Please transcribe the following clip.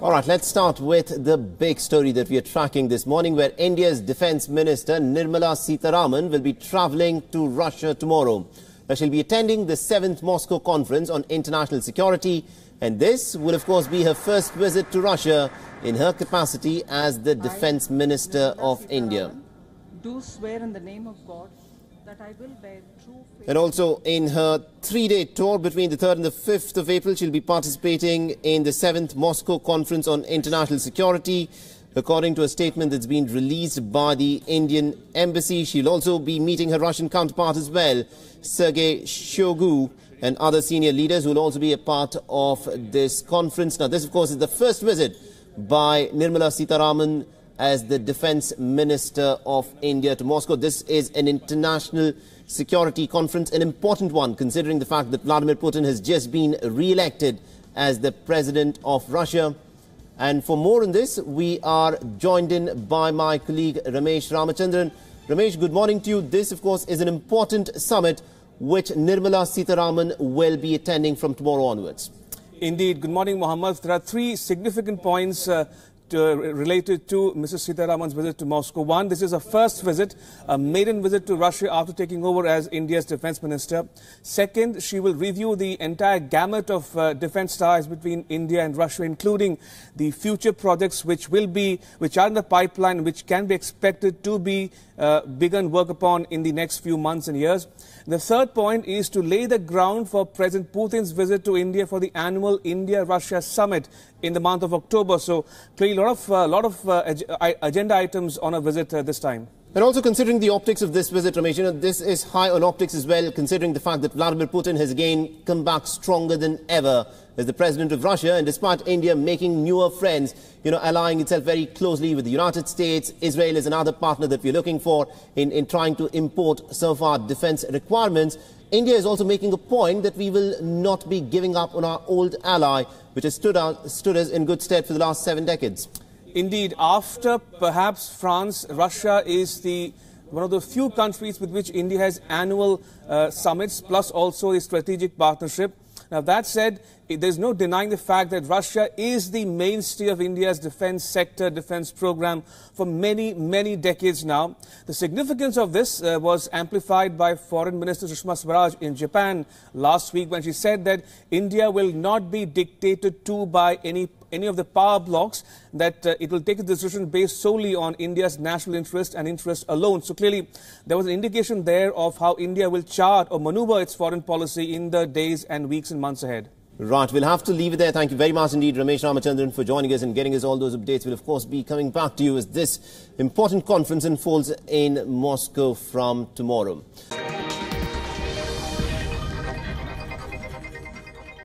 All right, let's start with the big story that we are tracking this morning, where India's Defence Minister Nirmala Sitharaman will be travelling to Russia tomorrow. Now, she'll be attending the 7th Moscow Conference on International Security, and this will, of course, be her first visit to Russia in her capacity as the Defence Minister of India. Do swear in the name of God that I will bear true faith. And also, in her 3-day tour between the 3rd and the 5th of April, she'll be participating in the 7th Moscow Conference on International Security. According to a statement that's been released by the Indian Embassy, she'll also be meeting her Russian counterpart as well, Sergei Shoigu, and other senior leaders who will also be a part of this conference. Now, this, of course, is the first visit by Nirmala Sitharaman as the Defence Minister of India to Moscow. This is an international security conference, an important one, considering the fact that Vladimir Putin has just been re-elected as the President of Russia. And for more on this, we are joined in by my colleague Ramesh Ramachandran. Ramesh, good morning to you. This, of course, is an important summit which Nirmala Sitharaman will be attending from tomorrow onwards. Indeed. Good morning, Mohammed. There are three significant points related to Mrs. Sitharaman's visit to Moscow. One, this is a first visit, a maiden visit to Russia after taking over as India's defence minister. Second, she will review the entire gamut of defence ties between India and Russia, including the future projects which are in the pipeline, which can be expected to be begun work upon in the next few months and years. The third point is to lay the ground for President Putin's visit to India for the annual India-Russia summit in the month of October. So clearly a lot of agenda items on a visit this time. And also considering the optics of this visit, Ramesh, this is high on optics as well, considering the fact that Vladimir Putin has again come back stronger than ever as the President of Russia. And despite India making newer friends, allying itself very closely with the United States, Israel is another partner that we're looking for in trying to import some of our defence requirements. India is also making a point that we will not be giving up on our old ally, which has stood us in good stead for the last 7 decades. Indeed, after perhaps France, Russia is one of the few countries with which India has annual summits, plus also a strategic partnership. Now, that said, there's no denying the fact that Russia is the mainstay of India's defence sector, defence program for many, many decades now. The significance of this was amplified by Foreign Minister Sushma Swaraj in Japan last week, when she said that India will not be dictated to by any of the power blocs, that it will take a decision based solely on India's national interest and interest alone. So clearly, there was an indication there of how India will chart or maneuver its foreign policy in the days and weeks and months ahead. Right, we'll have to leave it there. Thank you very much indeed, Ramesh Ramachandran, for joining us and getting us all those updates. We'll, of course, be coming back to you as this important conference unfolds in Moscow from tomorrow.